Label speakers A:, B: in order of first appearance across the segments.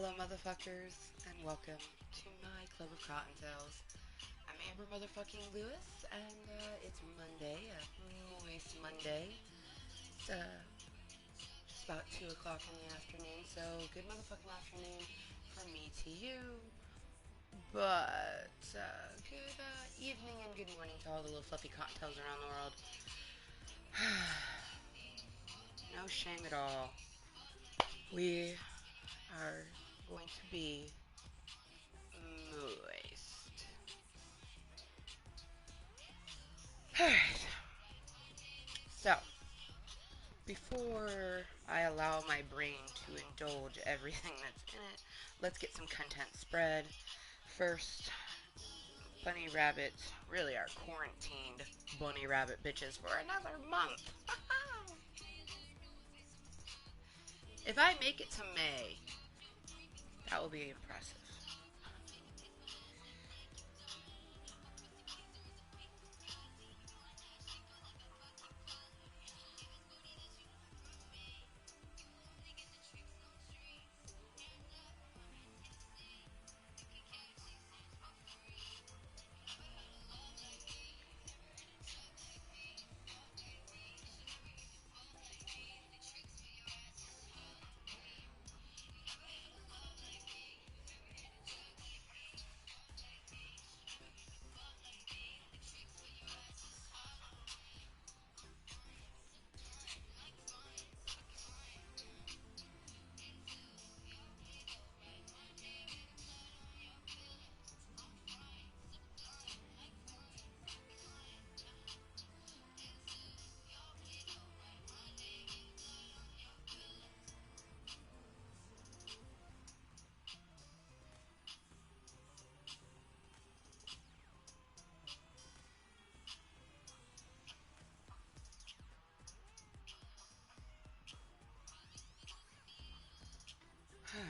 A: Hello, motherfuckers, and welcome to my Club of Cottontales. I'm Amber motherfucking Lewis, and it's Monday, Mooiisstt Monday. It's just about 2 o'clock in the afternoon, so good motherfucking afternoon from me to you. But good evening and good morning to all the little fluffy cottontails around the world. No shame at all. We are going to be moist. Alright, so before I allow my brain to indulge everything that's in it, let's get some content spread. First, bunny rabbit, really our quarantined bunny rabbit bitches for another month. If I make it to May, that will be impressive.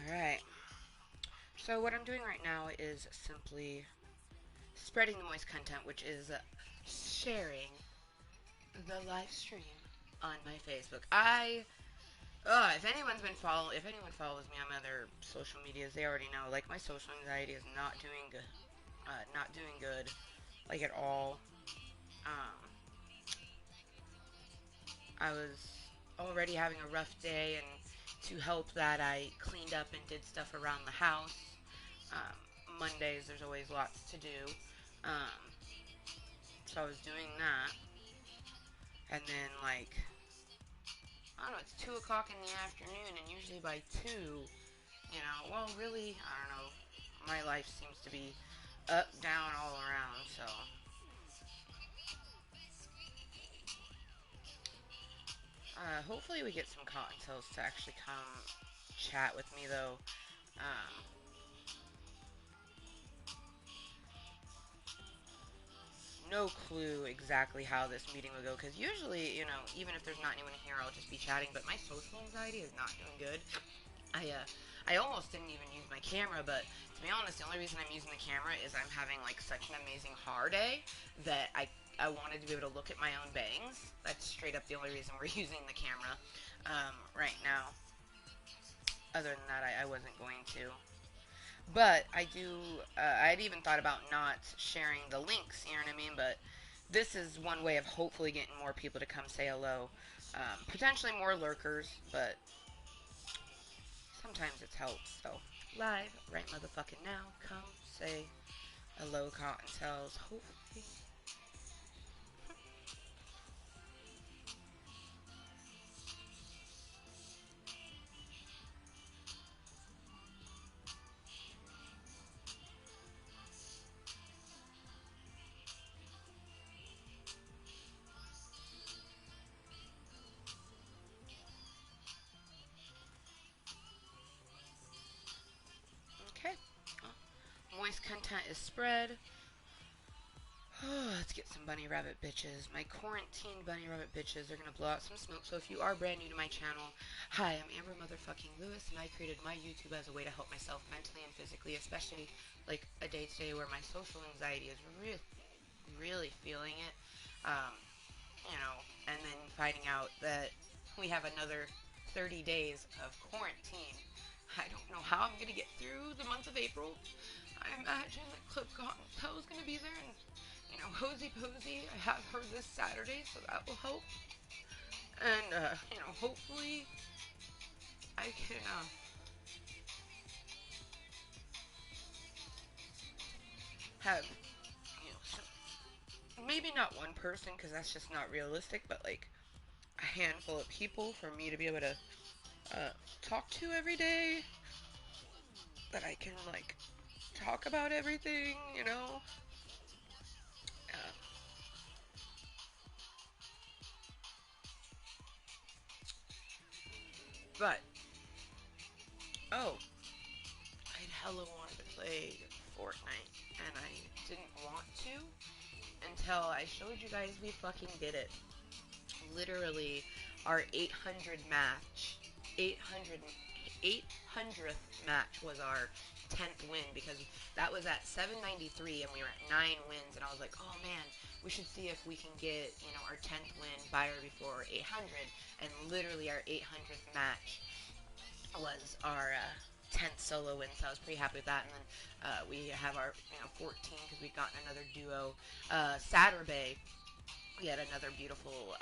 A: Alright, so what I'm doing right now is simply spreading the moist content, which is sharing the live stream on my Facebook. If anyone follows me on my other social medias, they already know. Like my social anxiety is not doing good, not doing good, like at all. Um, I was already having a rough day, and to help that, I cleaned up and did stuff around the house. Mondays, there's always lots to do. Um, so I was doing that, and then I don't know, it's 2 o'clock in the afternoon, and usually by 2, well, really, I don't know, my life seems to be up, down, all around, so hopefully we get some cottontails to actually come chat with me, though. Um, no clue exactly how this meeting will go, because usually, even if there's not anyone here, I'll just be chatting, but my social anxiety is not doing good. I almost didn't even use my camera, but to be honest, the only reason I'm using the camera is I'm having like such an amazing hair day that I wanted to be able to look at my own bangs. That's straight up the only reason we're using the camera right now. Other than that, I wasn't going to. But I do. I'd even thought about not sharing the links. You know what I mean? But this is one way of hopefully getting more people to come say hello. Potentially more lurkers, but sometimes it helps. So, live right motherfucking now. Come say hello, Cottontails. Hopefully. Okay. Moist content is spread. Let's get some bunny rabbit bitches. My quarantine bunny rabbit bitches are gonna blow out some smoke. So if you are brand new to my channel, hi, I'm Amber motherfucking Lewis, and I created my YouTube as a way to help myself mentally and physically, especially like a day to day where my social anxiety is really, really feeling it. Um, and then finding out that we have another 30 days of quarantine. I don't know how I'm going to get through the month of April. I imagine that Klub Kottontale is going to be there, and, Hosey Posey, I have her this Saturday, so that will help. And, hopefully I can, have, maybe not one person, because that's just not realistic, but, like, a handful of people for me to be able to talk to every day, that I can, like, talk about everything, Uh, but, oh, I'd hella wanted to play Fortnite, and I didn't want to until I showed you guys we fucking did it. Literally, our 800 match, 800, 800th match was our 10th win, because that was at 793 and we were at 9 wins, and I was like, oh man, we should see if we can get, our 10th win by or before 800, and literally our 800th match was our 10th solo win, so I was pretty happy with that. And then we have our 14, because we got another duo. Saturday, we had another beautiful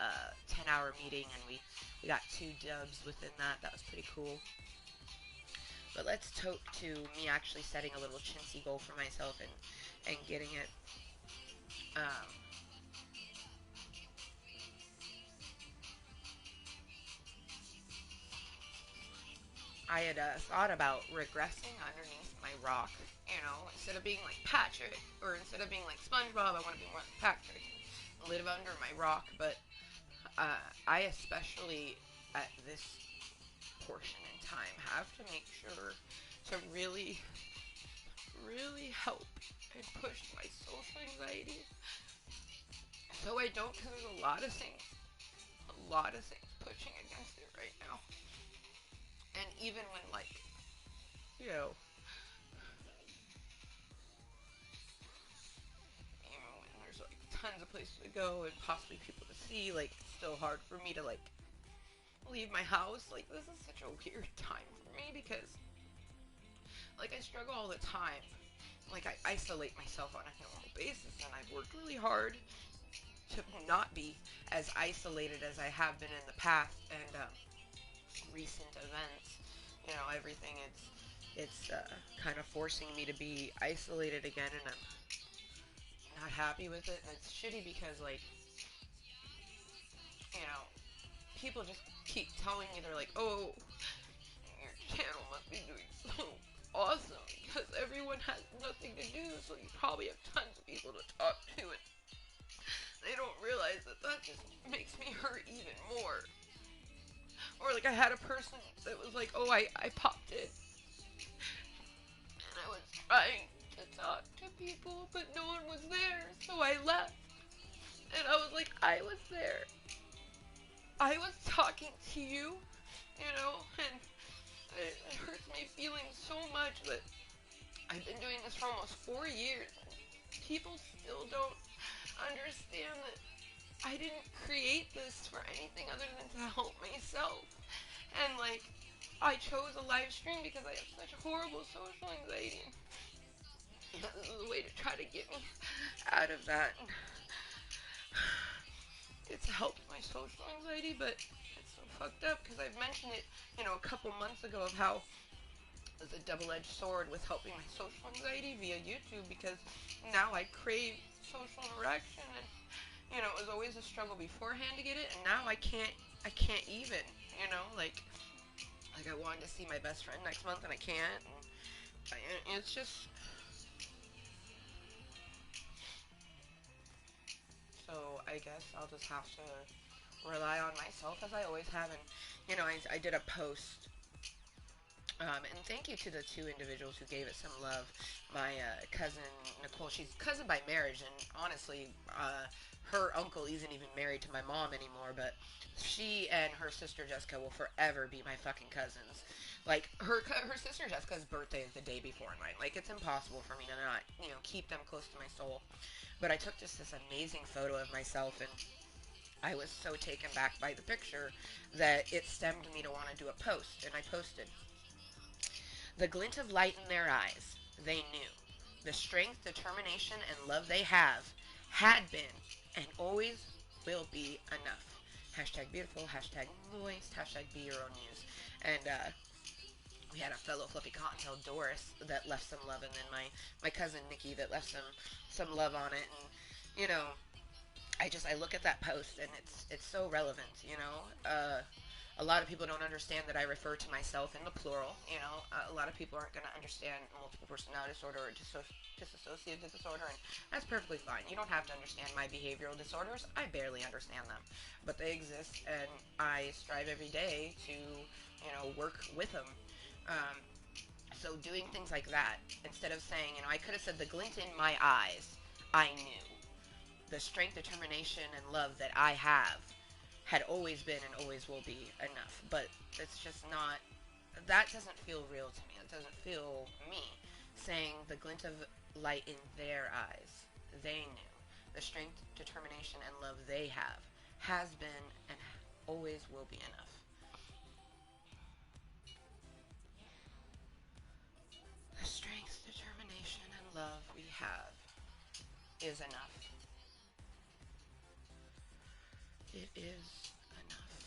A: 10-hour meeting, and we got 2 dubs within that. That was pretty cool. But let's talk to me actually setting a little chintzy goal for myself, and getting it. Um, I had thought about regressing underneath my rock. Instead of being like Patrick, or instead of being like SpongeBob, I want to be more like Patrick, live under my rock. But I especially at this portion in time have to make sure to really, really help and push my social anxiety, so I don't, because there's a lot of things pushing against it right now. And even when, like, you know, when there's like tons of places to go and possibly people to see, like, it's still hard for me to, like, leave my house. Like, this is such a weird time for me, because, like, I struggle all the time. Like, I isolate myself on a normal basis, and I've worked really hard to not be as isolated as I have been in the past. And recent events, everything, it's kind of forcing me to be isolated again, and I'm not happy with it. And it's shitty because, like, you know, people just keep telling me, they're like, oh, your channel must be doing so awesome because everyone has nothing to do, so you probably have tons of people to talk to, and they don't realize that that just makes me hurt even more. Or, like, I had a person that was like, oh, I popped in, and I was trying to talk to people, but no one was there, so I left. And I was like, I was there. I was talking to you, and it hurts me feeling so much that I've been doing this for almost 4 years, and people still don't understand that I didn't create this for anything other than to help myself. And, like, I chose a live stream because I have such horrible social anxiety. And this is a way to try to get me out of that. It's helped my social anxiety, but it's so fucked up because I've mentioned it, a couple months ago, of how it's a double-edged sword with helping my social anxiety via YouTube, because now I crave social interaction, and it was always a struggle beforehand to get it, and now I can't even, like I wanted to see my best friend next month and I can't, and it's just, so I guess I'll just have to rely on myself as I always have. And I did a post, and thank you to the 2 individuals who gave it some love. My cousin Nicole, she's cousin by marriage, and honestly, her uncle isn't even married to my mom anymore, but she and her sister Jessica will forever be my fucking cousins. Like, her sister Jessica's birthday is the day before mine. Like, it's impossible for me to not, keep them close to my soul. But I took just this amazing photo of myself, and I was so taken back by the picture that it stemmed me to want to do a post, and I posted. The glint of light in their eyes, they knew. The strength, determination, and love they have had been and always will be enough. Hashtag beautiful, hashtag moist, hashtag be your own muse. And we had a fellow fluffy cottontail, Doris, that left some love, and then my cousin Nikki that left some love on it. And you know, I look at that post and it's so relevant. A lot of people don't understand that I refer to myself in the plural. A lot of people aren't going to understand multiple personality disorder or dissociative disorder, and that's perfectly fine. You don't have to understand my behavioral disorders. I barely understand them, but they exist, and I strive every day to, work with them. Um, so doing things like that, instead of saying, I could have said the glint in my eyes, I knew the strength, determination, and love that I have had always been and always will be enough. But it's just not, that doesn't feel real to me. It doesn't feel me. Saying the glint of light in their eyes, they knew. The strength, determination, and love they have has been and always will be enough. The strength, determination, and love we have is enough. It is enough.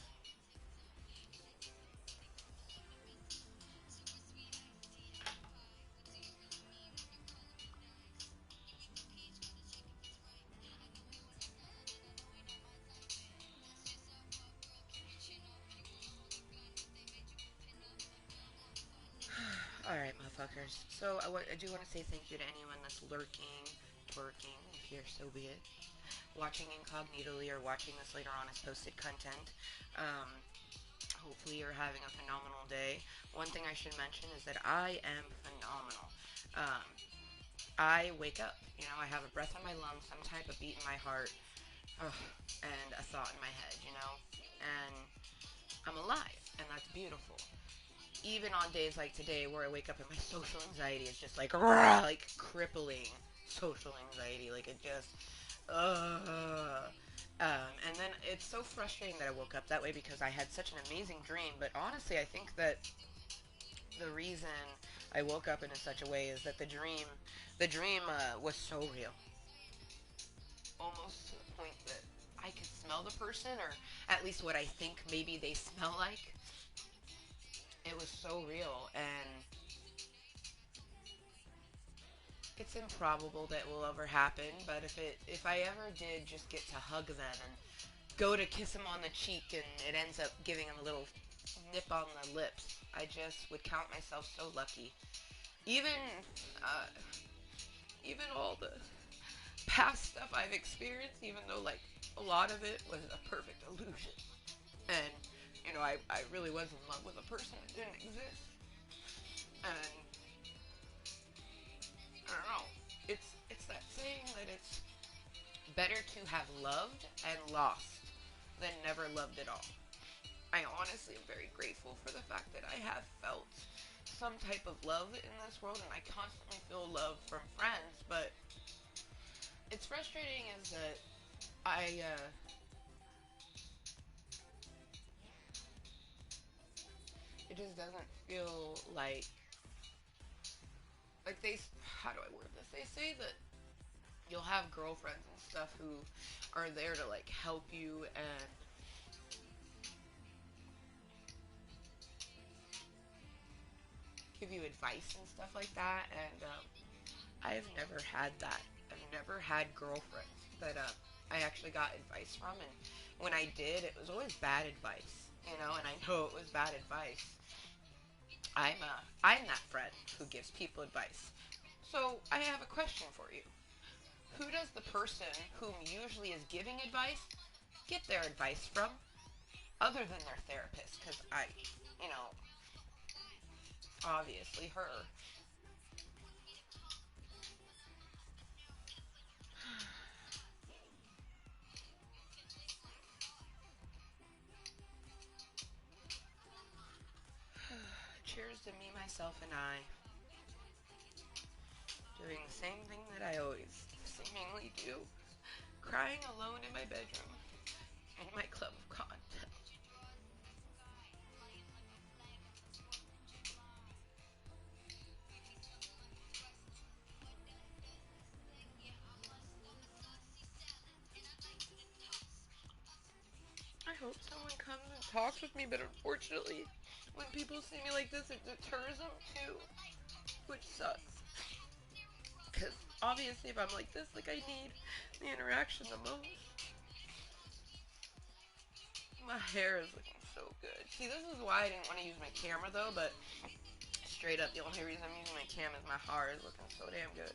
A: Alright, motherfuckers. So I do want to say thank you to anyone that's lurking, twerking, if you're so be it, watching incognitally or watching this later on as posted content. Um, Hopefully you're having a phenomenal day. One thing I should mention is that I am phenomenal. Um, I wake up, I have a breath in my lungs, some type of beat in my heart, ugh, and a thought in my head, and I'm alive, and that's beautiful. Even on days like today where I wake up and my social anxiety is just like, rah, like crippling social anxiety, like it just, and then it's so frustrating that I woke up that way because I had such an amazing dream. But honestly, I think that the reason I woke up in such a way is that the dream was so real, almost to the point that I could smell the person, or at least what I think maybe they smell like. It was so real, and it's improbable that will ever happen. But if I ever did just get to hug them and go to kiss him on the cheek and it ends up giving him a little nip on the lips, I just would count myself so lucky. Even, uh, even all the past stuff I've experienced, even though like a lot of it was a perfect illusion, and I really was in love with a person that didn't exist, and I don't know. It's that saying that it's better to have loved and lost than never loved at all. I honestly am very grateful for the fact that I have felt some type of love in this world, and I constantly feel love from friends. But it's frustrating is that I it just doesn't feel like they. How do I word this? They say that you'll have girlfriends and stuff who are there to like help you and give you advice and stuff like that. And I've never had that. I've never had girlfriends that I actually got advice from, and when I did, it was always bad advice, and I know it was bad advice. I'm that friend who gives people advice. So I have a question for you. Who does the person whom usually is giving advice get their advice from, other than their therapist? Because you know, obviously her. Cheers to me, myself, and I doing the same thing that I always seemingly do, crying alone in my bedroom in my club of content. hope someone comes and talks with me, but unfortunately, when people see me like this, it deters them too, which sucks. Because obviously, if I'm like this, like I need the interaction the most. My hair is looking so good. See, this is why I didn't want to use my camera though, but straight up, the only reason I'm using my cam is my hair is looking so damn good.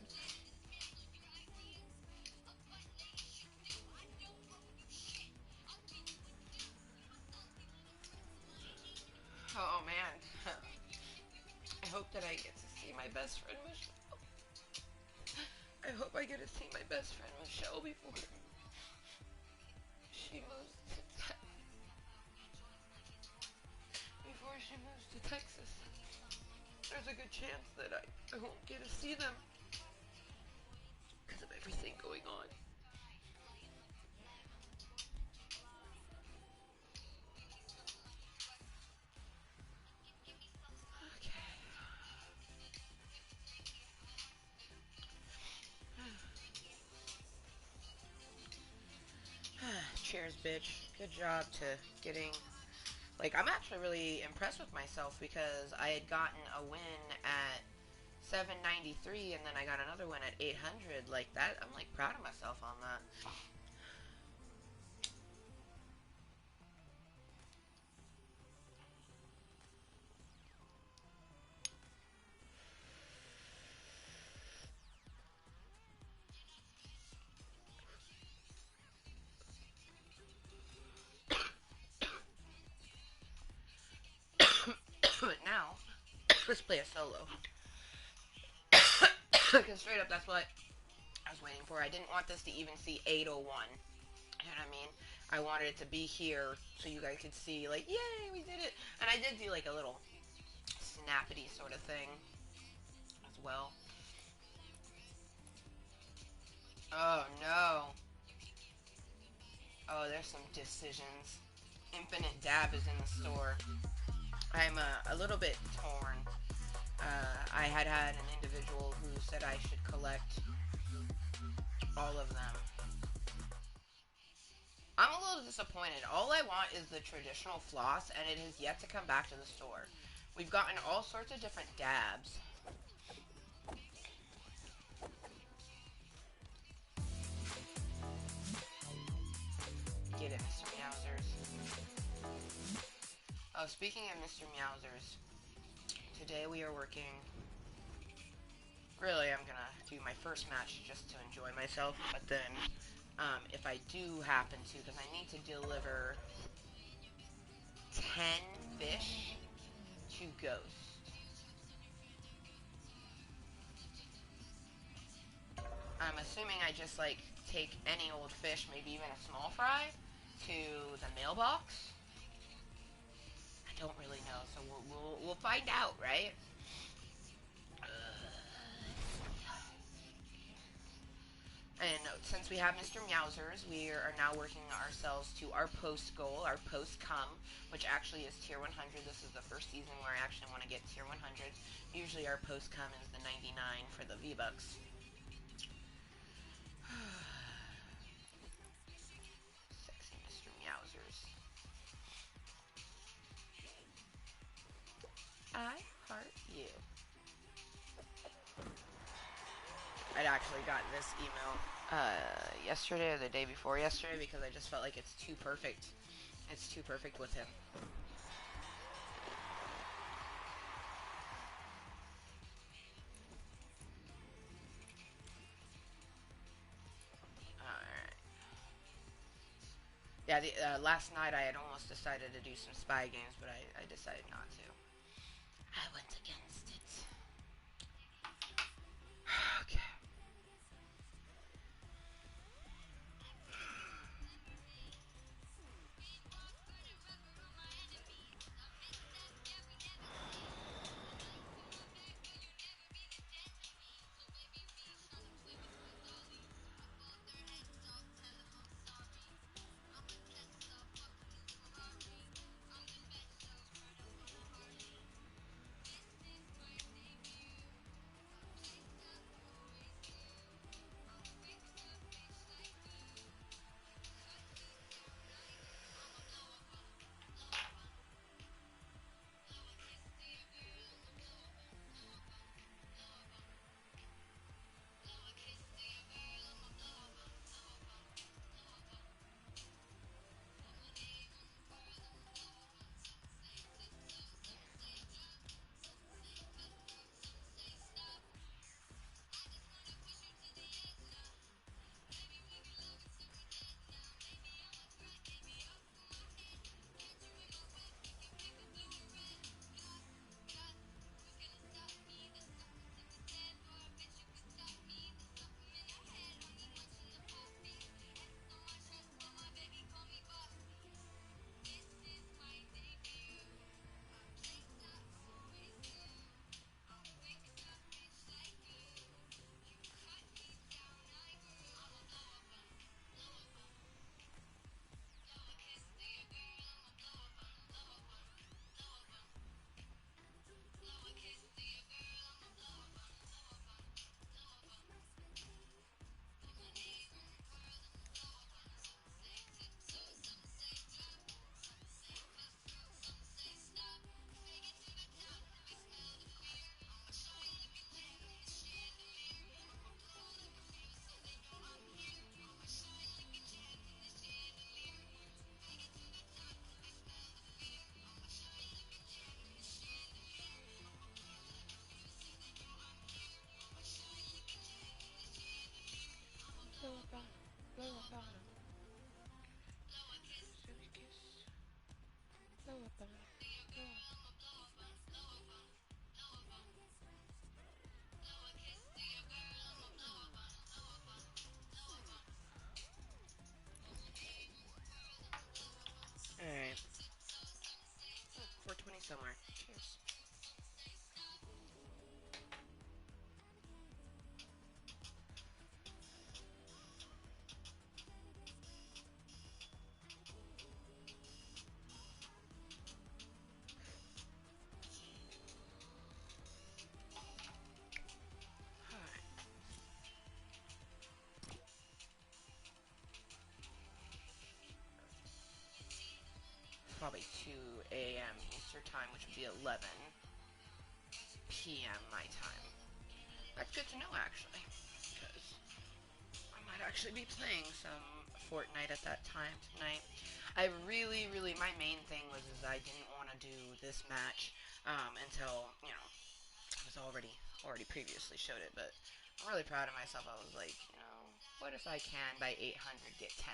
A: Oh man. I hope that I get to see my best friend Michelle. I hope I get to see my best friend Michelle before she moves to Texas. There's a good chance that I won't get to see them because of everything going on. Cheers, bitch. Good job to getting... Like, I'm actually really impressed with myself because I had gotten a win at 793 and then I got another win at 800. Like, that, I'm, like, proud of myself on that. But now, let's play a solo. Because straight up, that's what I was waiting for. I didn't want this to even see 801. You know what I mean? I wanted it to be here so you guys could see, like, yay, we did it. And I did do, like, a little snappity sort of thing as well. Oh, no. Oh, there's some decisions. Infinite Dab is in the store. I'm a little bit torn. I had an individual who said I should collect all of them. I'm a little disappointed. All I want is the traditional floss, and it has yet to come back to the store. We've gotten all sorts of different dabs. Get it, Mr. Meowsers. Oh, speaking of Mr. Meowsers, today we are working... Really, I'm gonna do my first match just to enjoy myself, but then, if I do happen to, because I need to deliver 10 fish to Ghost. I'm assuming I just, like, take any old fish, maybe even a small fry, to the mailbox. I don't really know, so we'll find out, right? And since we have Mr. Meowsers, we are now working ourselves to our post goal, our post come, which actually is tier 100. This is the first season where I actually want to get tier 100. Usually our post come is the 99 for the V-Bucks. Sexy Mr. Meowsers. I heart you. I'd actually gotten this email yesterday or the day before yesterday because I just felt like it's too perfect. It's too perfect with him. Alright. Yeah, last night I had almost decided to do some spy games, but I decided not to. I went against it. Okay. Alright. 420 somewhere. Cheers. Probably 2 a.m. Eastern time, which would be 11 p.m. my time. That's good to know, actually, because I might actually be playing some Fortnite at that time tonight. I really, my main thing was is I didn't want to do this match until, I was already previously showed it, but I'm really proud of myself. I was like, what if I can by 800 get 10?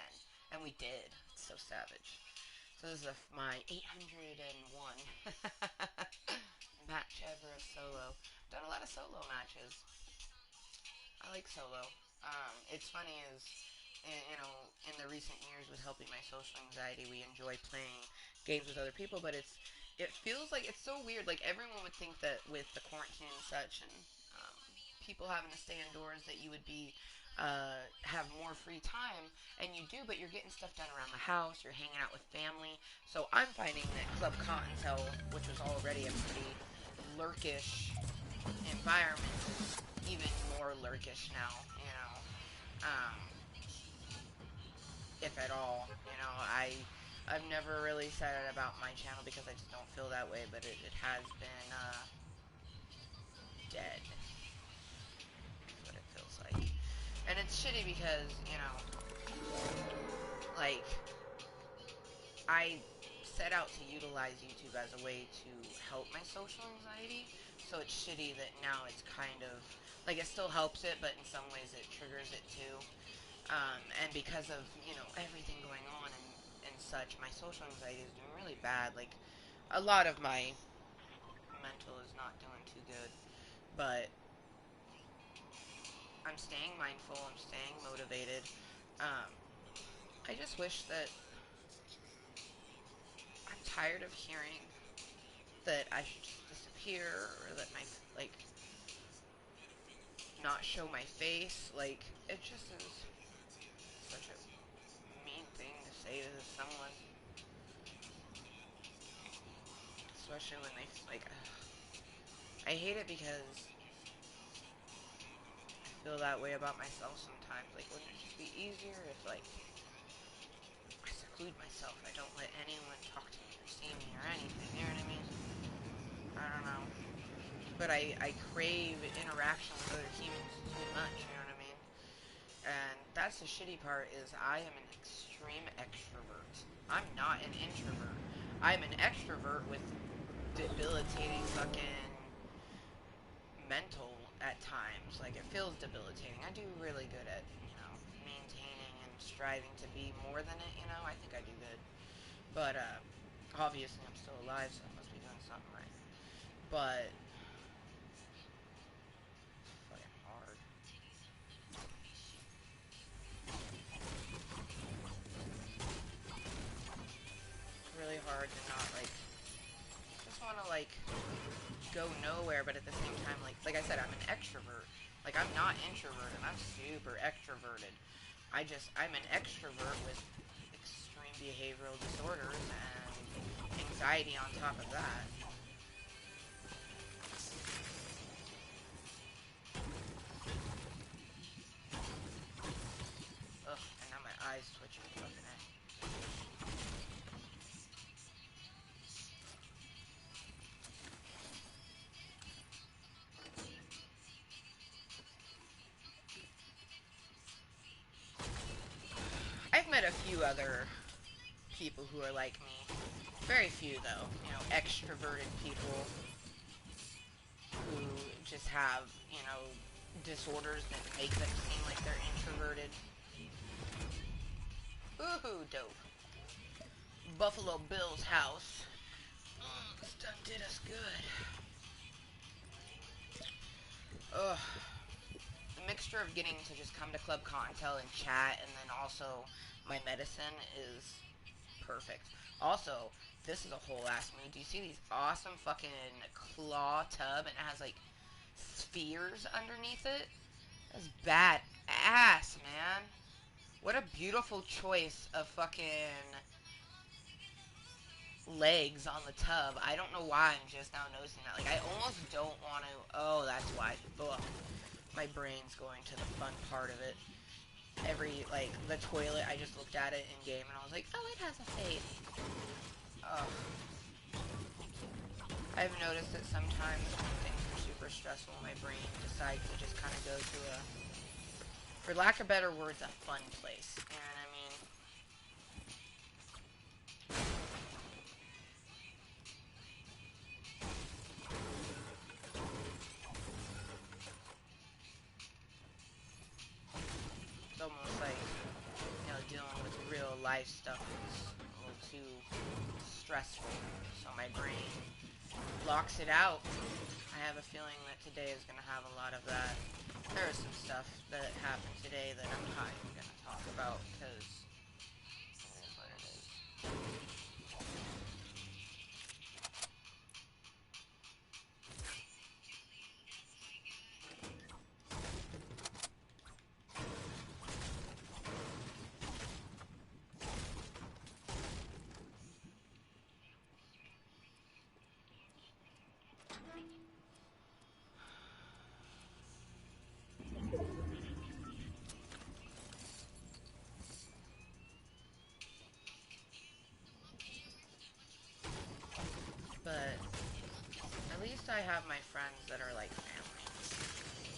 A: And we did. It's so savage. So this is my 801 match ever of solo. Done a lot of solo matches. I like solo. It's funny is, in the recent years with helping my social anxiety, we enjoy playing games with other people, but it feels like it's so weird. Like everyone would think that with the quarantine and such, and people having to stay indoors, that you would be have more free time, and you do, but you're getting stuff done around the house. You're hanging out with family. So I'm finding that Club Kottontale, which was already a pretty lurkish environment, is even more lurkish now. If at all. I've never really said it about my channel because I just don't feel that way, but it has been dead. That's what it feels like. And it's shitty because, like, I set out to utilize YouTube as a way to help my social anxiety, so it's shitty that now it's kind of, like, it still helps it, but in some ways it triggers it too. And because of, everything going on and such, my social anxiety is doing really bad. Like, a lot of my mental is not doing too good, but I'm staying mindful, I'm staying motivated. Um, I just wish that I'm tired of hearing that I should just disappear or that my, like, not show my face. Like, it just is such a mean thing to say to someone, especially when they, like, I hate it because I feel that way about myself sometimes. Like, wouldn't it just be easier if, like, I seclude myself? I don't let anyone talk to me or see me or anything, you know what I mean? I don't know. But I crave interaction with other humans too much, you know what I mean? And that's the shitty part is I am an extreme extrovert. I'm not an introvert. I'm an extrovert with debilitating fucking mental at times. Like, it feels debilitating. I do really good at, maintaining and striving to be more than it, I think I do good. But, obviously I'm still alive, so I must be doing something right. But, it's fucking hard. It's really hard to not, like, just want to, like, go nowhere, but at the same time, like I said, I'm an extrovert. Like, I'm not introverted. I'm super extroverted. I'm an extrovert with extreme behavioral disorders and anxiety on top of that. Ugh, and now my eyes twitching. Fucking A. I've met a few other people who are like me. Very few, though. Extroverted people who just have, disorders that make them seem like they're introverted. Ooh, dope. Buffalo Bill's house. This done did us good. Ugh. The mixture of getting to just come to Club Kottontale and chat, and then also my medicine is perfect. Also, this is a whole ass mood. Do you see these awesome fucking claw tub, and it has like spheres underneath it? That's bad ass, man. What a beautiful choice of fucking legs on the tub. I don't know why I'm just now noticing that. Like, I almost don't want to. Oh, that's why. Ugh. My brain's going to the fun part of it. Like, the toilet, I just looked at it in game and I was like, oh, it has a face. Ugh. I've noticed that sometimes when things are super stressful, my brain decides to just kind of go to a, for lack of better words, a fun place. You know what I mean? It's almost like, you know, dealing with real life stuff is a little too stressful. So my brain blocks it out. I have a feeling that today is going to have a lot of that. There is some stuff that happened today that I'm not even going to talk about because it is what it is. But at least I have my friends that are like family.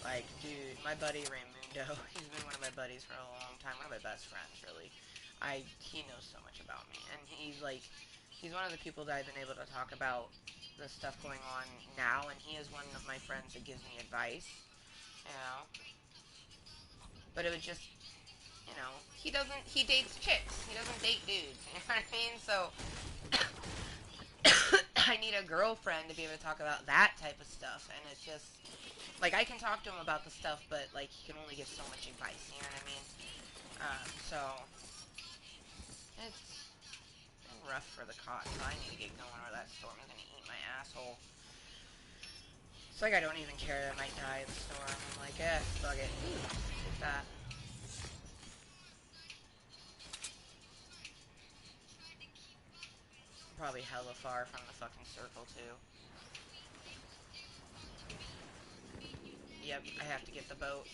A: Like, dude, my buddy Raymundo, he's been one of my buddies for a long time, one of my best friends, really. He knows so much about me, and he's one of the people that I've been able to talk about the stuff going on now, and he is one of my friends that gives me advice, you know. But it was just, you know, he dates chicks, he doesn't date dudes, you know what I mean? So, I need a girlfriend to be able to talk about that type of stuff, and it's just, like, I can talk to him about the stuff, but, like, he can only give so much advice, you know what I mean? So, it's been rough for the cotton, so I need to get going or that storm is going to eat my asshole. It's like I don't even care that I might die in the storm. I'm like, fuck it. Take that. I'm probably hella far from the fucking circle, too. Yep, I have to get the boat.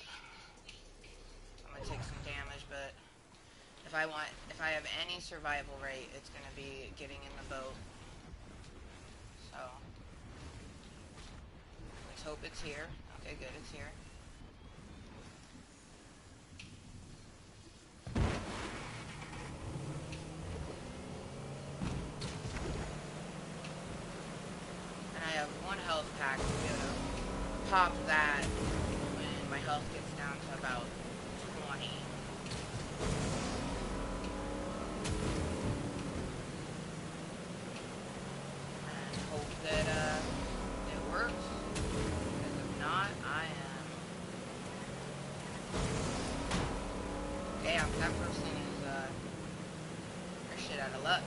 A: I'm gonna take some damage, but if I have any survival rate, it's gonna be getting in the boat. So, let's hope it's here. Okay, good, it's here. And I have one health pack. I'm gonna pop that when my health gets down to about 20. And hope that it works. Because if not, I am. Damn, that person is they're shit out of luck.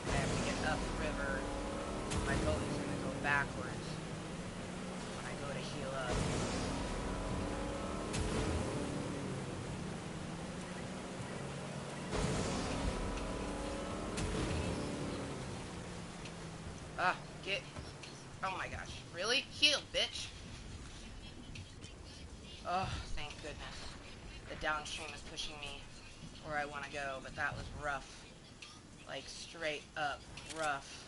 A: I have to get upriver. My boat is going to go backwards when I go to heal up. Get... Oh my gosh. Really? Heal, bitch! Oh, thank goodness. The downstream is pushing me where I want to go, but that was rough. Like, straight up rough.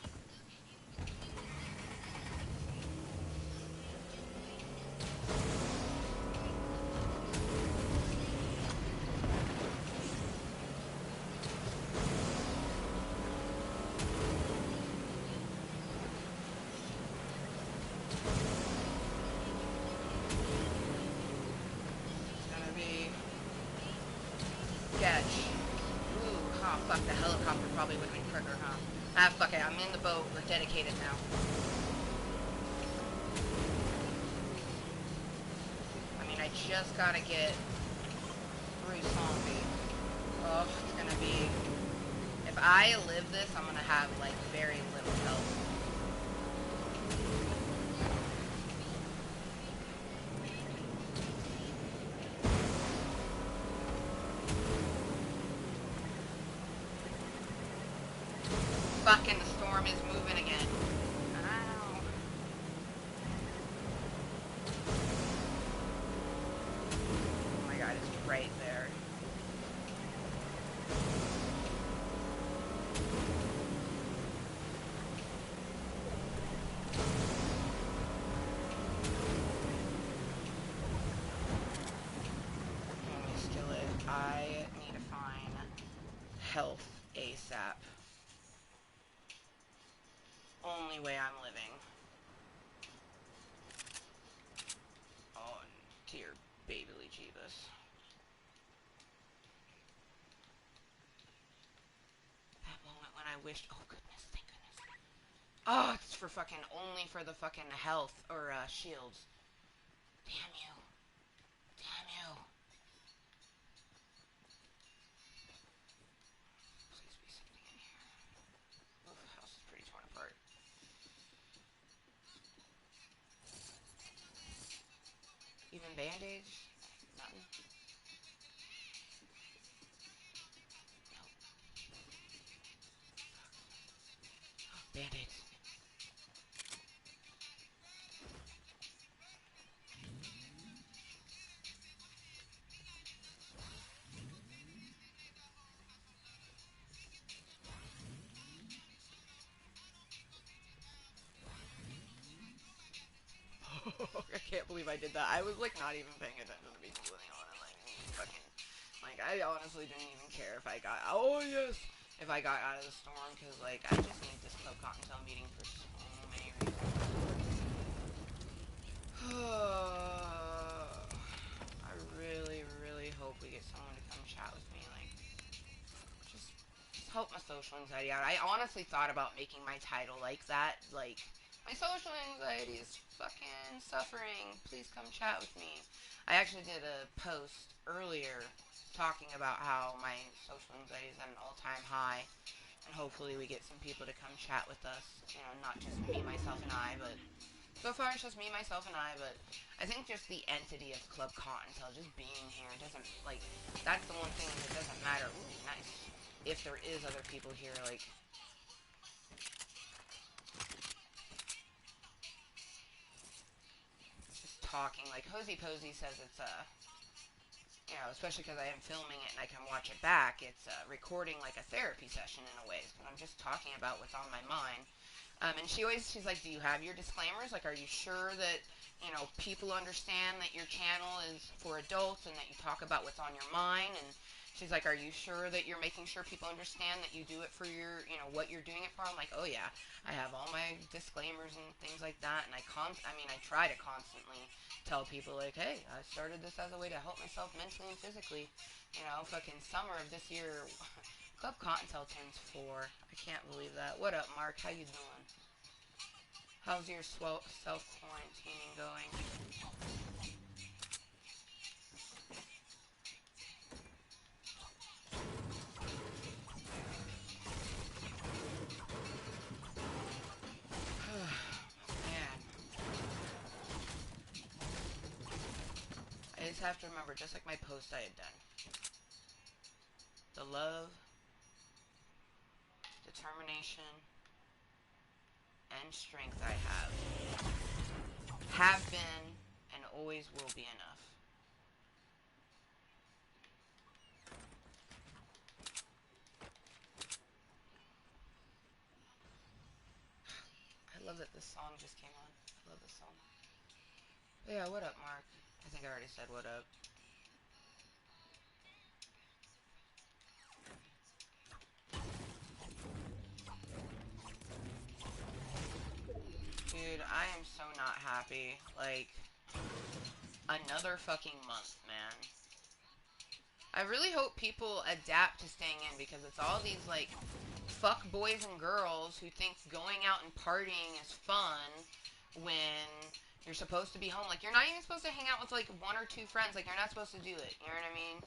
A: It's gonna be sketch. Fuck, the helicopter probably would have been quicker, huh? Ah, fuck it. I'm in the boat. We're dedicated now. I mean, I just gotta get through zombie. Oh, it's gonna be... If I live this, I'm gonna have, like, very little health. Fucking the storm is moving again. Ow. Oh my god, it's right there. Let me steal it. I need to find health ASAP. Only way I'm living. Oh, dear babyly Jeebus. That moment when I wished... Oh, goodness, thank goodness. Oh, it's for fucking... Only for the fucking health, or, shields. Damn you. Damn you. Please be something in here. Oof, house is pretty torn apart. Even band-aids? Nothing? No. Band-aids. I can't believe I did that. I was, like, not even paying attention to be completely honest. Like, fucking... Like, I honestly didn't even care if I got... Oh, yes! If I got out of the storm, because, like, I just need this Club Kottontale meeting for so many reasons. I really, really hope we get someone to come chat with me, like... Just help my social anxiety out. I honestly thought about making my title like that, like... My social anxiety is fucking suffering. Please come chat with me. I actually did a post earlier talking about how my social anxiety is at an all-time high, and hopefully we get some people to come chat with us. You know, not just me, myself, and I, but so far it's just me, myself, and I. But I think just the entity of Club Kottontale, just being here, doesn't like. That's the one thing that doesn't matter. Ooh, nice. If there is other people here, like. Talking like Hosey Posey says it's you know, especially because I am filming it and I can watch it back, it's recording like a therapy session in a way, because I'm just talking about what's on my mind. And she's like, do you have your disclaimers? Like, are you sure that, you know, people understand that your channel is for adults and that you talk about what's on your mind? And she's like, are you sure that you're making sure people understand that you do it for your, you know, what you're doing it for? I'm like, oh yeah, I have all my disclaimers and things like that. And I try to constantly tell people, like, hey, I started this as a way to help myself mentally and physically. You know, fucking summer of this year, Club Kottontale turns 4. I can't believe that. What up, Mark? How you doing? How's your self-quarantining going? Man. I just have to remember, just like my post I had done, the love, determination, and strength I have been, and always will be enough. I love that this song just came on. I love this song. But yeah, what up, Mark? I think I already said what up. Dude, I am so not happy. Like, another fucking month, man. I really hope people adapt to staying in because it's all these like fuck boys and girls who think going out and partying is fun when you're supposed to be home. Like you're not even supposed to hang out with like one or two friends. Like you're not supposed to do it. You know what I mean?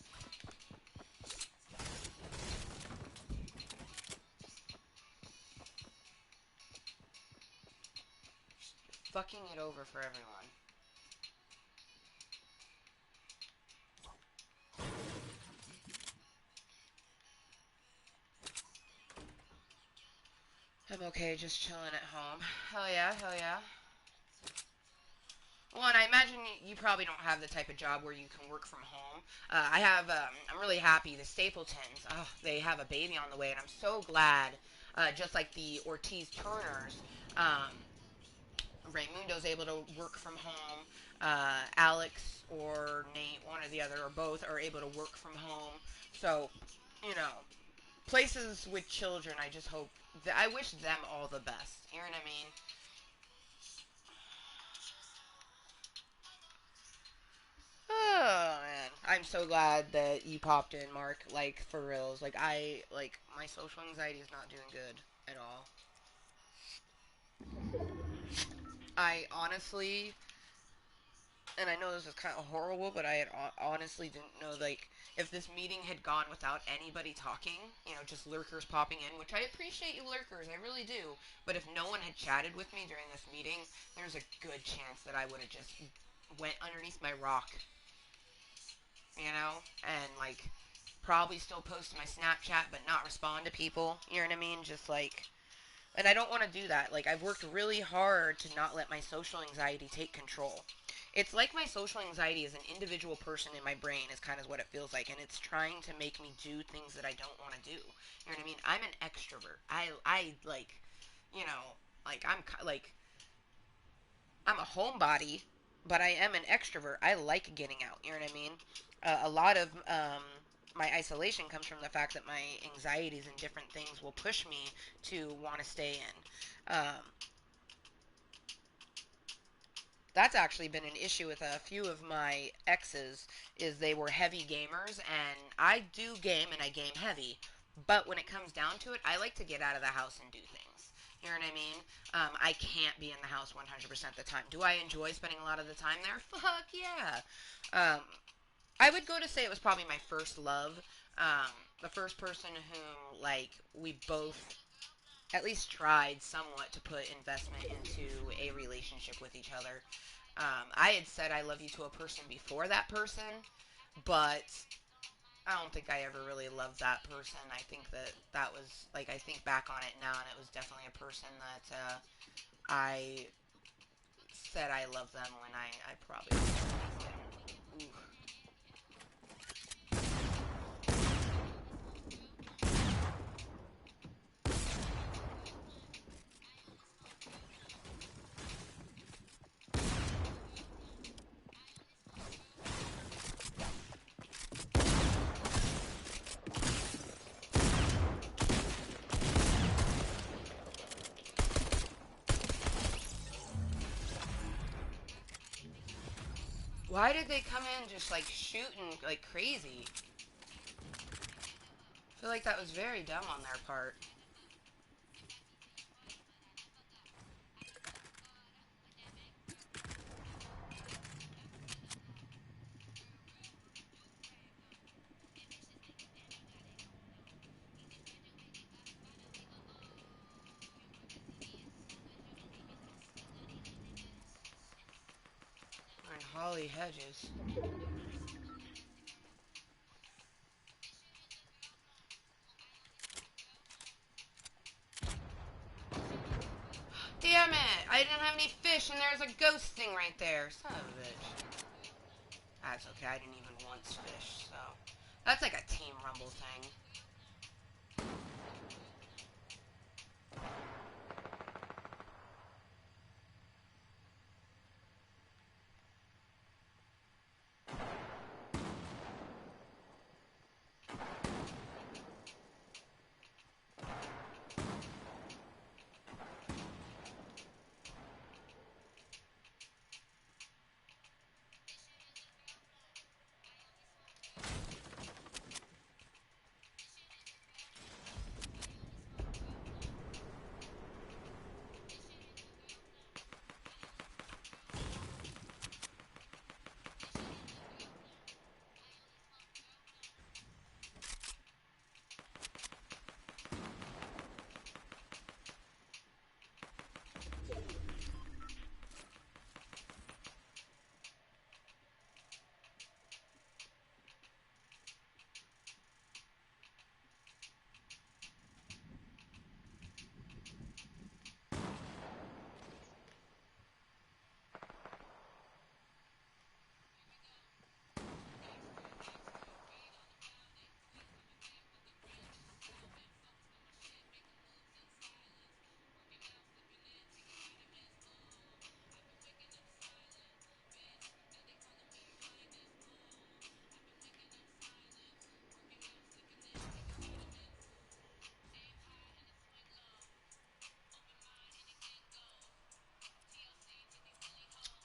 A: Fucking it over for everyone. I'm okay, just chilling at home. Hell yeah, hell yeah. Well, and I imagine you probably don't have the type of job where you can work from home. I have, I'm really happy. The Stapletons, oh, they have a baby on the way, and I'm so glad. Just like the Ortiz Turners, um, Raymundo's able to work from home. Alex or Nate, one or the other, or both, are able to work from home. So, you know, places with children, I just hope. I wish them all the best. You know what I mean? Oh man, I'm so glad that you popped in, Mark. Like for reals. Like my social anxiety is not doing good at all. I honestly, and I know this is kind of horrible, but I had honestly didn't know like if this meeting had gone without anybody talking, just lurkers popping in, which I appreciate you lurkers, I really do. But if no one had chatted with me during this meeting, there's a good chance that I would have just went underneath my rock, and like probably still post my Snapchat but not respond to people. You know what I mean? Just like, and I don't want to do that. Like, I've worked really hard to not let my social anxiety take control. It's like my social anxiety is an individual person in my brain, is kind of what it feels like, and it's trying to make me do things that I don't want to do. You know what I mean? I'm an extrovert. I like, you know, like I'm a homebody, but I am an extrovert. I like getting out. You know what I mean? A lot of my isolation comes from the fact that my anxieties and different things will push me to want to stay in. That's actually been an issue with a few of my exes, is they were heavy gamers, and I do game and I game heavy, but when it comes down to it, I like to get out of the house and do things. You know what I mean? I can't be in the house 100% of the time. Do I enjoy spending a lot of the time there? Fuck yeah. Um, I would go to say it was probably my first love. Um, the first person whom, like, we both at least tried somewhat to put investment into a relationship with each other. I had said I love you to a person before that person, but I don't think I ever really loved that person. I think that was, like, I think back on it now, and it was definitely a person that I said I love them when I probably didn't. Ooh. Why did they come in just like shooting like crazy? I feel like that was very dumb on their part. And Holly Hedges. Damn it! I didn't have any fish, and there's a ghost thing right there. Son of a bitch. That's okay. I didn't even once fish, so that's like a team rumble thing.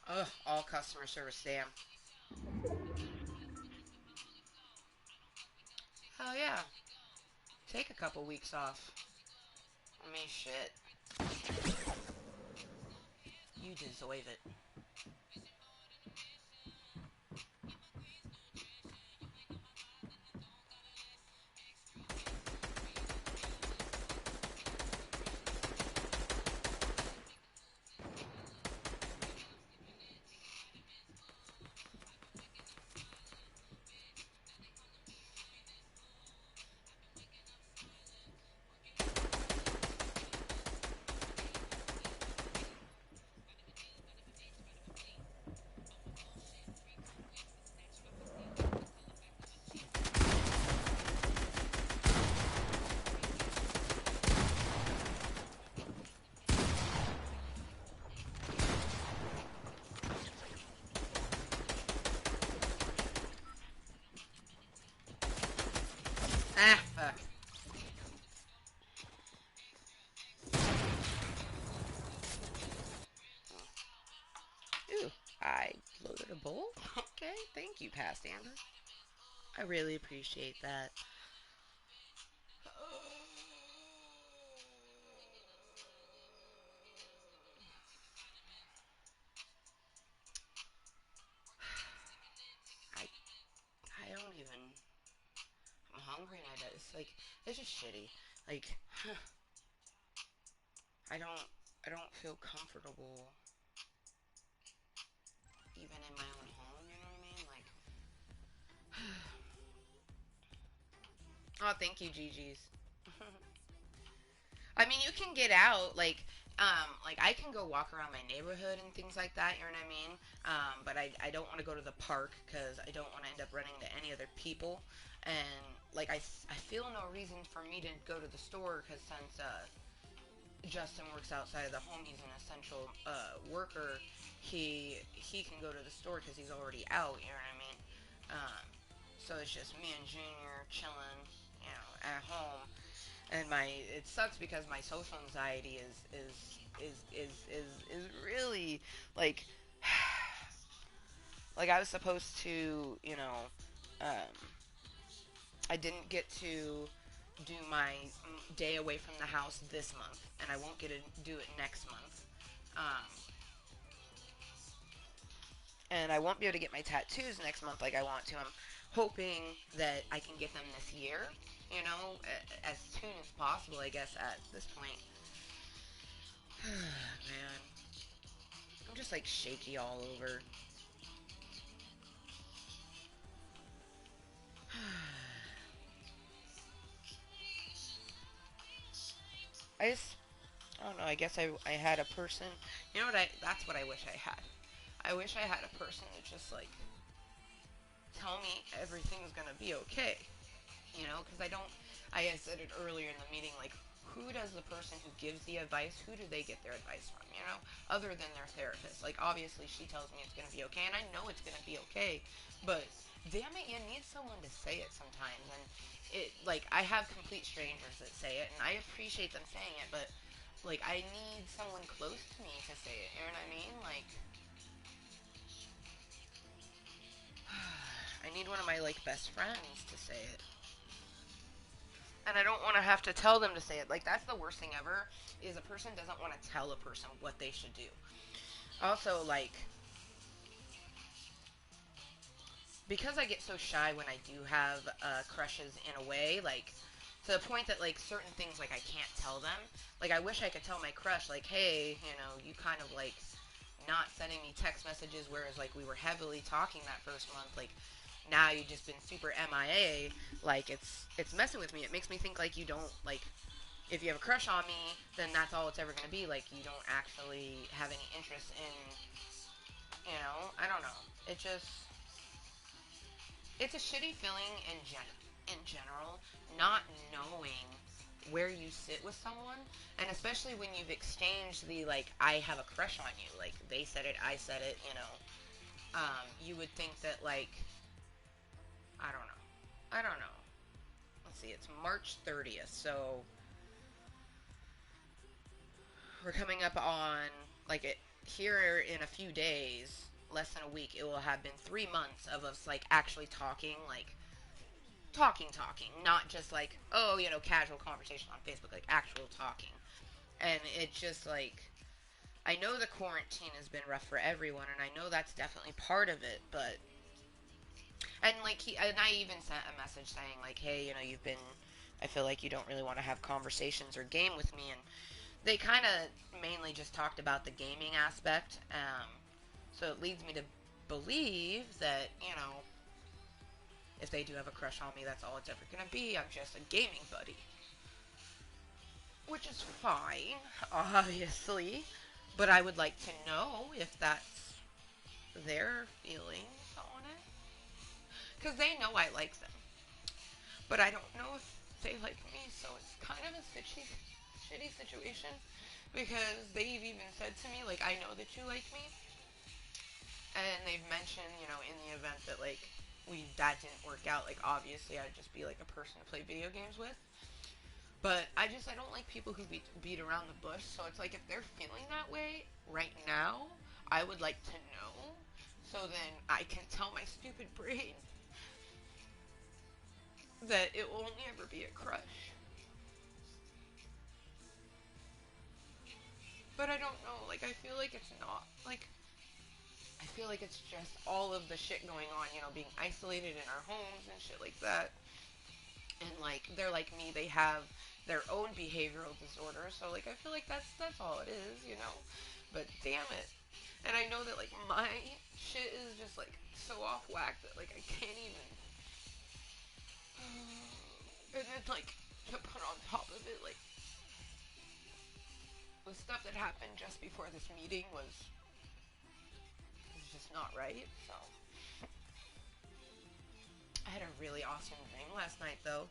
A: Ugh, all customer service scam. Hell yeah. Take a couple weeks off. I mean, shit. You deserve it. Ah, fuck. Ooh, I loaded a bowl? Okay, thank you, past Amber. I really appreciate that. I I don't even. I'm hungry and it's like it's just shitty. Like I don't I don't feel comfortable even in my own home. You know what I mean? Like, oh, thank you, GG's. I mean, you can get out, like I can go walk around my neighborhood and things like that. You know what I mean? But I don't want to go to the park because I don't want to end up running into any other people. And like I feel no reason for me to go to the store because since Justin works outside of the home, he's an essential worker. He can go to the store because he's already out. You know what I mean? So it's just me and Junior chilling, you know, at home and my it sucks because my social anxiety is really like like I was supposed to, you know, um, I didn't get to do my day away from the house this month, and I won't get to do it next month. Um, and I won't be able to get my tattoos next month like I want to. I'm hoping that I can get them this year, you know, as soon as possible, I guess, at this point. Man, I'm just like shaky all over. I just, I don't know. I guess I had a person. You know what? That's what I wish I had. I wish I had a person to just like tell me everything's gonna be okay. You know, because I don't. I said it earlier in the meeting. Like, who does the person who gives the advice? Who do they get their advice from? You know, other than their therapist. Like, obviously, she tells me it's gonna be okay, and I know it's gonna be okay. But damn it, you need someone to say it sometimes. And it like I have complete strangers that say it, and I appreciate them saying it, but like I need someone close to me to say it. You know what I mean? Like I need one of my like best friends to say it. And I don't want to have to tell them to say it. Like that's the worst thing ever is a person doesn't want to tell a person what they should do. Also like because I get so shy when I do have crushes in a way, like to the point that like certain things like I can't tell them. Like I wish I could tell my crush like, hey, you know, you kind of like not sending me text messages, whereas like we were heavily talking that first month. Like now you've just been super MIA. Like it's messing with me. It makes me think like you don't like if you have a crush on me, then that's all it's ever gonna be. Like you don't actually have any interest in, you know, I don't know. It just it's a shitty feeling in general, not knowing where you sit with someone, and especially when you've exchanged the like I have a crush on you, like they said it, I said it, you know. You would think that like I don't know, I don't know. Let's see, it's March 30th, so we're coming up on like here in a few days, less than a week, it will have been 3 months of us like actually talking, like talking, not just like, oh, casual conversation on Facebook, like actual talking. And it's just like, I know the quarantine has been rough for everyone, and I know that's definitely part of it, but and like and I even sent a message saying like, hey, you've been, I feel like you don't really want to have conversations or game with me, and they kind of mainly just talked about the gaming aspect. So it leads me to believe that if they do have a crush on me, that's all it's ever gonna be. I'm just a gaming buddy, which is fine, obviously. But I would like to know if that's their feelings on it, because they know I like them, but I don't know if they like me. So it's kind of a shitty situation, because they've even said to me like, I know that you like me, and they've mentioned, in the event that like that didn't work out, like obviously I'd just be like a person to play video games with. But I don't like people who beat around the bush. So it's like, if they're feeling that way right now, I would like to know, so then I can tell my stupid brain that it will only ever be a crush. But I don't know. Like, I feel like it's not. Like, I feel like it's just all of the shit going on, being isolated in our homes and shit like that. And like, they're like me, they have their own behavioral disorders. So like, I feel like that's all it is. But damn it. And I know that like my shit is just like so off whack that like I can't even. And then like, to put on top of it, like the stuff that happened just before this meeting was just not right. So I had a really awesome dream last night though.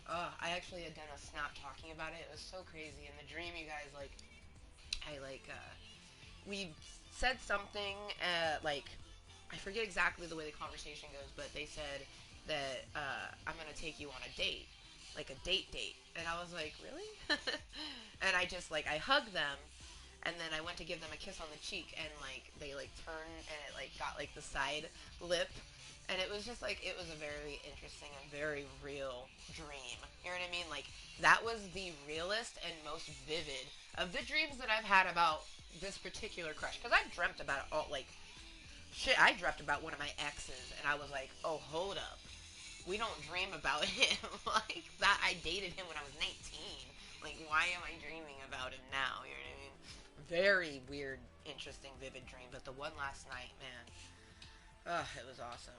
A: I actually had done a snap talking about it. It was so crazy. In the dream, you guys, like, we said something, like, I forget exactly the way the conversation goes, but they said that, I'm gonna take you on a date. Like a date. And I was like, really? And I just, like, I hugged them, and then I went to give them a kiss on the cheek, and, like, they, like, turned, and it, like, got, like, the side lip. And it was just like, it was a very interesting and very real dream. You know what I mean? Like, that was the realest and most vivid of the dreams that I've had about this particular crush. Because I've dreamt about all, like, shit, I dreamt about one of my exes, and I was like, oh, hold up. We don't dream about him. Like, that, I dated him when I was 19. Like, why am I dreaming about him now? You know what I mean? Very weird, interesting, vivid dream. But the one last night, man, it was awesome.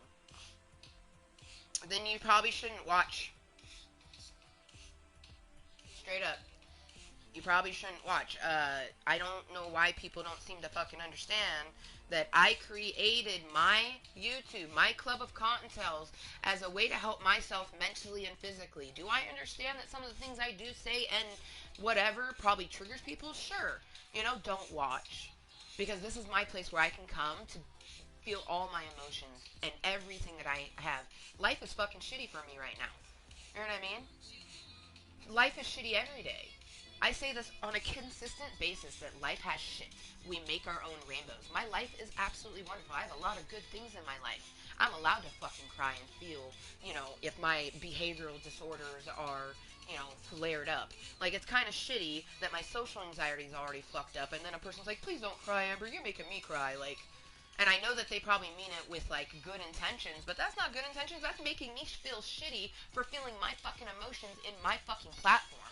A: Then you probably shouldn't watch. Straight up. You probably shouldn't watch. I don't know why people don't seem to fucking understand that I created my YouTube, my Club of Cottontales, as a way to help myself mentally and physically. Do I understand that some of the things I do, say, and whatever probably triggers people? Sure. Don't watch. Because this is my place where I can come to feel all my emotions and everything that I have. Life is fucking shitty for me right now. You know what I mean? Life is shitty every day. I say this on a consistent basis that life has shit. We make our own rainbows. My life is absolutely wonderful. I have a lot of good things in my life. I'm allowed to fucking cry and feel, if my behavioral disorders are, flared up. Like, it's kind of shitty that my social anxiety is already fucked up, and then a person's like, please don't cry, Amber, you're making me cry. Like, and I know that they probably mean it with, like, good intentions, but that's not good intentions. That's making me feel shitty for feeling my fucking emotions in my fucking platform.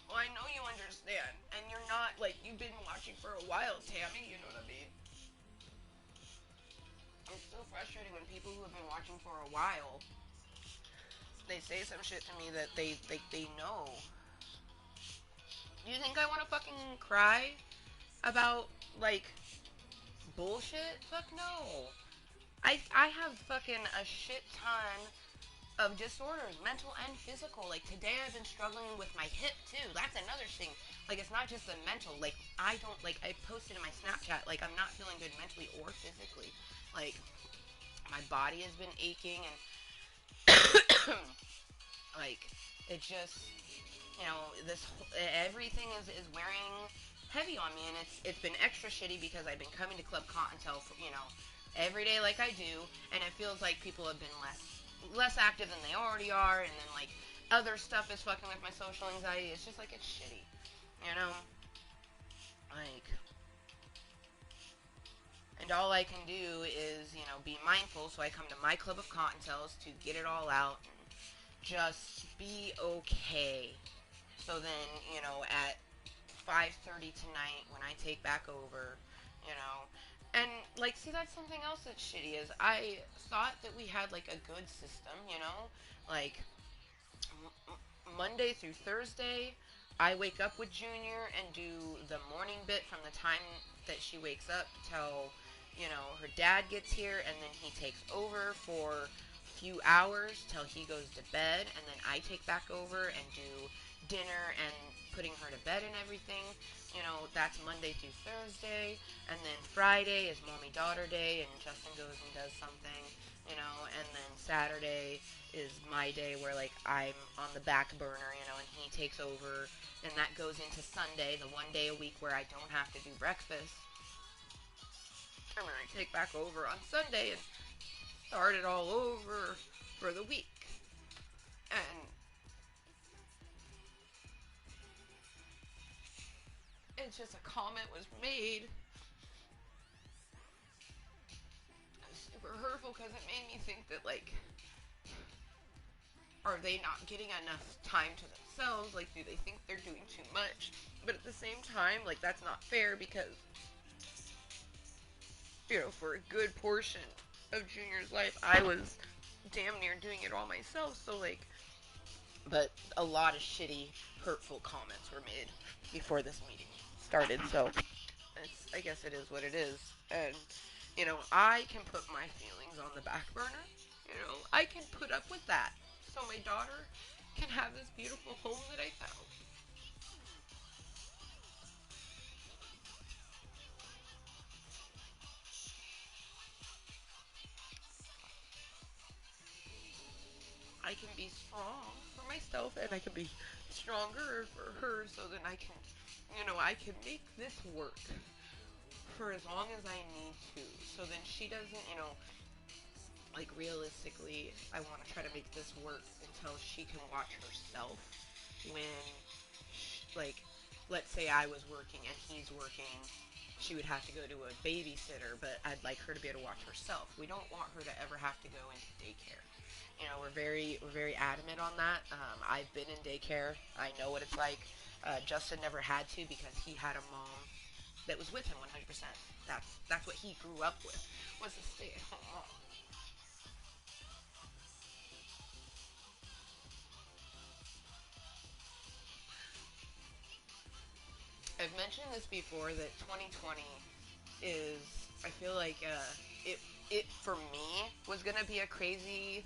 A: Well, I know you understand, and you're not, like, you've been watching for a while, Tammy, you know what I mean? I'm so frustrated when people who have been watching for a while, they say some shit to me that they know. You think I want to fucking cry about, like, bullshit? Fuck no. I have fucking a shit ton of disorders, mental and physical. Like, today I've been struggling with my hip too. That's another thing. Like, it's not just the mental. Like, I don't, like, I posted in my Snapchat, like, I'm not feeling good mentally or physically. Like, my body has been aching, and, like, it just, this, everything is wearing heavy on me, and it's been extra shitty because I've been coming to Club Kottontale for, every day like I do, and it feels like people have been less active than they already are, and then, like, other stuff is fucking with my social anxiety. It's just like, it's shitty, you know? Like, and all I can do is, be mindful. So I come to my club of Cottontails to get it all out and just be okay. So then, at 5:30 tonight when I take back over, you know, and like, see, that's something else that's shitty is I thought that we had like a good system, like Monday through Thursday, I wake up with Junior and do the morning bit from the time that she wakes up till, her dad gets here, and then he takes over for a few hours till he goes to bed, and then I take back over and do dinner and putting her to bed and everything. That's Monday through Thursday, and then Friday is mommy daughter day, and Justin goes and does something, and then Saturday is my day where, like, I'm on the back burner, and he takes over, and that goes into Sunday, the one day a week where I don't have to do breakfast. And then I take back over on Sunday and start it all over for the week. And it's just a comment was made. It was super hurtful because it made me think that, like, are they not getting enough time to themselves? Like, do they think they're doing too much? But at the same time, like, that's not fair because, for a good portion of Junior's life, I was damn near doing it all myself. So, like, but a lot of shitty, hurtful comments were made before this meeting started. So, I guess it is what it is. And, I can put my feelings on the back burner. I can put up with that. So my daughter can have this beautiful home that I found. I can be strong for myself, and I can be stronger for her, so then I can, I can make this work for as long as I need to. So then she doesn't, like, realistically, I want to try to make this work until she can watch herself when, like, let's say I was working and he's working, she would have to go to a babysitter, but I'd like her to be able to watch herself. We don't want her to ever have to go into daycare. We're very adamant on that. I've been in daycare. I know what it's like. Justin never had to because he had a mom that was with him 100%. That's what he grew up with, was a stay-at-home mom. I've mentioned this before that 2020 is, I feel like, it for me was gonna be a crazy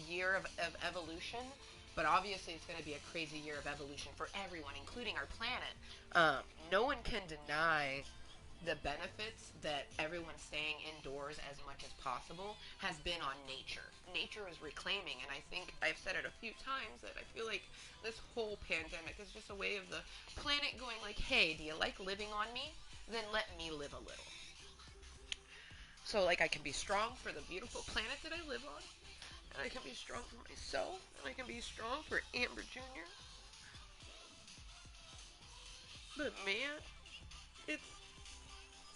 A: year of evolution, but obviously it's gonna be a crazy year of evolution for everyone, including our planet. No one can deny the benefits that everyone staying indoors as much as possible has been on nature. Nature is reclaiming, and I think I've said it a few times that I feel like this whole pandemic is just a way of the planet going like, hey, do you like living on me? Then let me live a little. So, like, I can be strong for the beautiful planet that I live on, and I can be strong for myself, and I can be strong for Amber Jr. But man, it's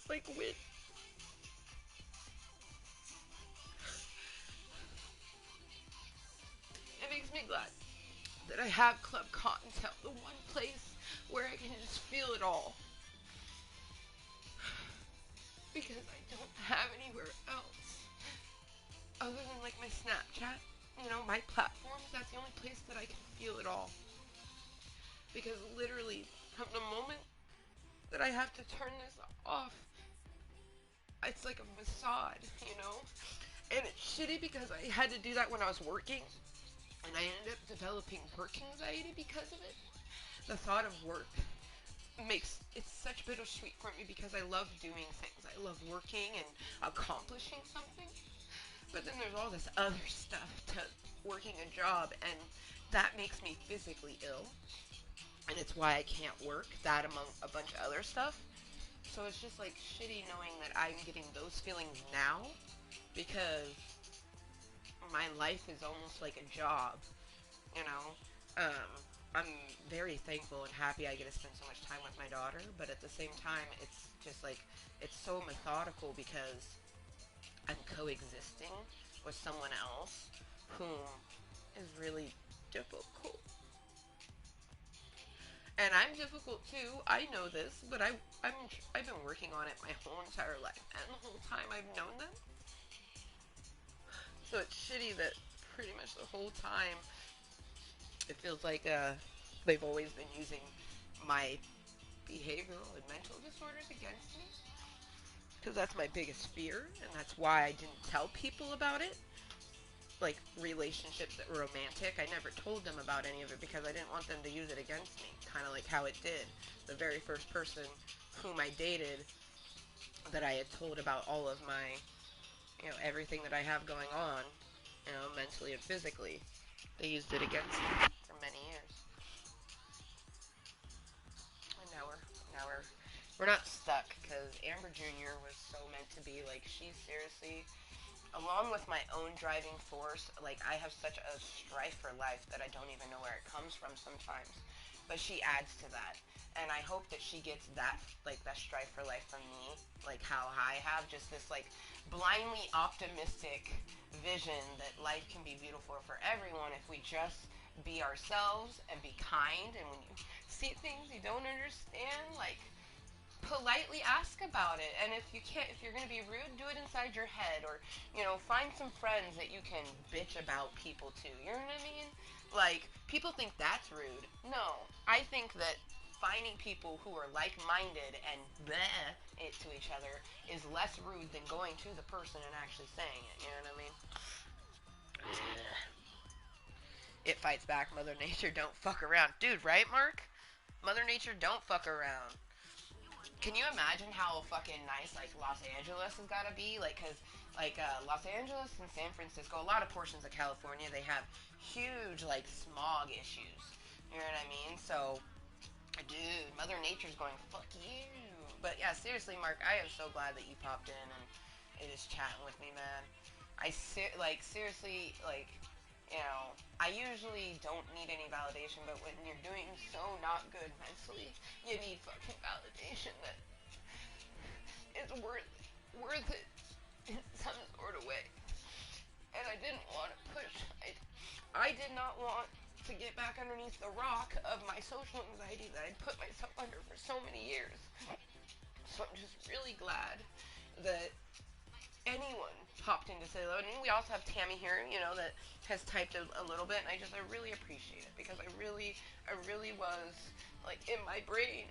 A: like when it makes me glad that I have Club Cottontail, the one place where I can just feel it all. Because I don't have anywhere else other than, like, my Snapchat, my platforms. That's the only place that I can feel it all. Because literally, from the moment that I have to turn this off, it's like a massage. And it's shitty because I had to do that when I was working, and I ended up developing work anxiety because of it. The thought of work. makes it's such bittersweet for me because I love doing things. I love working and accomplishing something. But then there's all this other stuff to working a job, and that makes me physically ill. And it's why I can't work, that among a bunch of other stuff. So it's just like shitty knowing that I'm getting those feelings now because my life is almost like a job, you know? I'm very thankful and happy I get to spend so much time with my daughter, but at the same time, it's just like, it's so methodical because I'm coexisting with someone else whom is really difficult. And I'm difficult too. I know this, but I've been working on it my whole entire life, and the whole time I've known them. So it's shitty that pretty much the whole time it feels like they've always been using my behavioral and mental disorders against me. Because that's my biggest fear, and that's why I didn't tell people about it. Like relationships that were romantic, I never told them about any of it because I didn't want them to use it against me. Kind of like how it did. The very first person whom I dated, that I had told about all of my, everything that I have going on, mentally and physically. They used it against me for many years. And we're not stuck because Amber Jr. was so meant to be. Like, she's seriously, along with my own driving force, like, I have such a strife for life that I don't even know where it comes from sometimes. But she adds to that. And I hope that she gets that, like, that strife for life from me, like how I have just this, like, blindly optimistic vision that life can be beautiful for everyone if we just be ourselves and be kind. And when you see things you don't understand, like, politely ask about it. And if you're going to be rude, do it inside your head, or find some friends that you can bitch about people to. You know what I mean? Like, people think that's rude. No, I think that finding people who are like-minded and bleh it to each other is less rude than going to the person and actually saying it. You know what I mean? It fights back. Mother Nature don't fuck around, dude. Right, Mark? Mother Nature don't fuck around. Can you imagine how fucking nice like Los Angeles has got to be? Like, cause Los Angeles and San Francisco, a lot of portions of California, they have huge like smog issues. You know what I mean? So, dude, Mother Nature's going fuck you. But yeah, seriously, Mark, I am so glad that you popped in and it is chatting with me, man. Seriously, like, I usually don't need any validation, but when you're doing so not good mentally, you need fucking validation that is worth it in some sort of way. And I didn't want to push. I did not want to get back underneath the rock of my social anxiety that I'd put myself under for so many years. So I'm just really glad that anyone popped in to say hello. And we also have Tammy here, that has typed a little bit, and I really appreciate it because I really was like in my brain.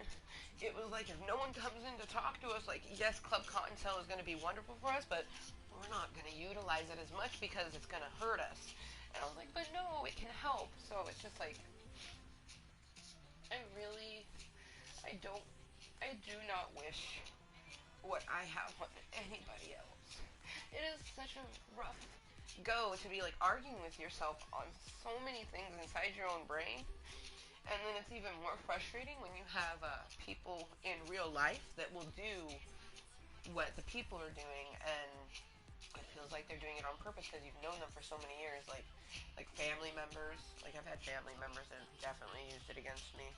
A: It was like if no one comes in to talk to us, like yes, Club Cottontale is going to be wonderful for us, but we're not going to utilize it as much because it's going to hurt us. And I was like, but no, it can help. So it's just like I really, I don't, I do not wish what I have on anybody else. It is such a rough go to be like arguing with yourself on so many things inside your own brain. And then it's even more frustrating when you have people in real life that will do what the people are doing, and it feels like they're doing it on purpose because you've known them for so many years. Like family members. Like I've had family members that have definitely used it against me.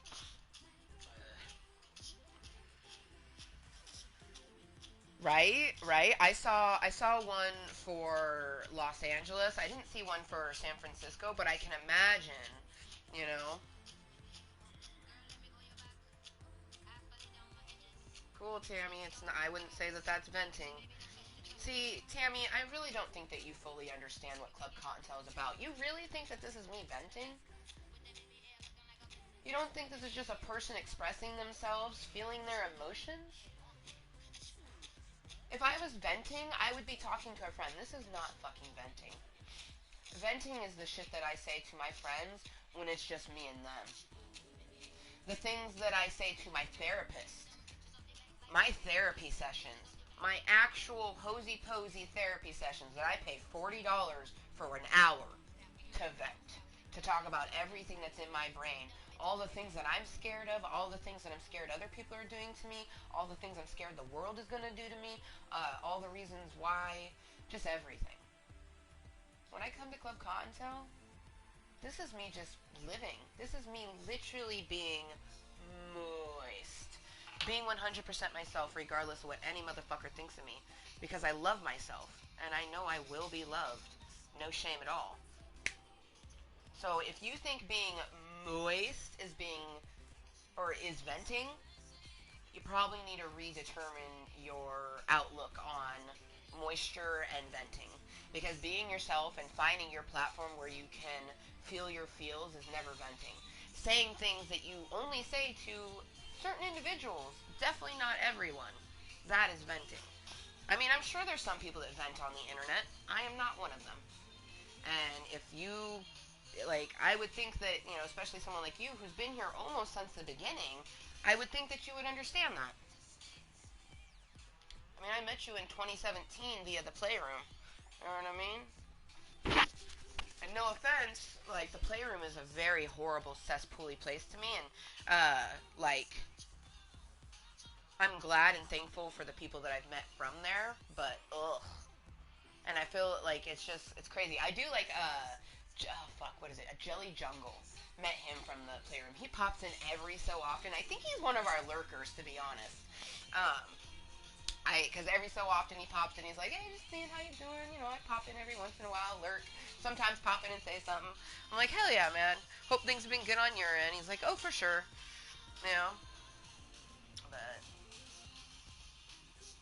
A: Right. I saw one for Los Angeles. I didn't see one for San Francisco, but I can imagine, you know. Cool, Tammy. It's not, I wouldn't say that that's venting. See, Tammy, I really don't think that you fully understand what Club Cottontail is about. You really think that this is me venting? You don't think this is just a person expressing themselves, feeling their emotions? If I was venting, I would be talking to a friend. This is not fucking venting. Venting is the shit that I say to my friends when it's just me and them. the things that I say to my therapist, my therapy sessions, my actual hosey-posy therapy sessions that I pay $40 for an hour to vent, to talk about everything that's in my brain, all the things that I'm scared of, all the things that I'm scared other people are doing to me, all the things I'm scared the world is going to do to me, all the reasons why, just everything. When I come to Club Kottontale, this is me just living. This is me literally being moist. Being 100% myself regardless of what any motherfucker thinks of me. Because I love myself. And I know I will be loved. No shame at all. So if you think being moist is venting, you probably need to redetermine your outlook on moisture and venting. Because being yourself and finding your platform where you can feel your feels is never venting. Saying things that you only say to certain individuals, definitely not everyone, that is venting. I mean, I'm sure there's some people that vent on the internet. I am not one of them. And if you, like, I would think that, especially someone like you who's been here almost since the beginning, I would think that you would understand that. I mean, I met you in 2017 via the Playroom. You know what I mean? And no offense, like, the Playroom is a very horrible cesspooly place to me, and, I'm glad and thankful for the people that I've met from there, but, ugh. And I feel like it's crazy. I do like, what is it? A Jelly Jungle. Met him from the Playroom. He pops in every so often. I think he's one of our lurkers, to be honest. Um, because every so often he pops in, he's like, hey, just seeing how you doing, I pop in every once in a while, lurk, sometimes pop in and say something. I'm like, hell yeah, man, hope things have been good on your end. He's like, oh, for sure,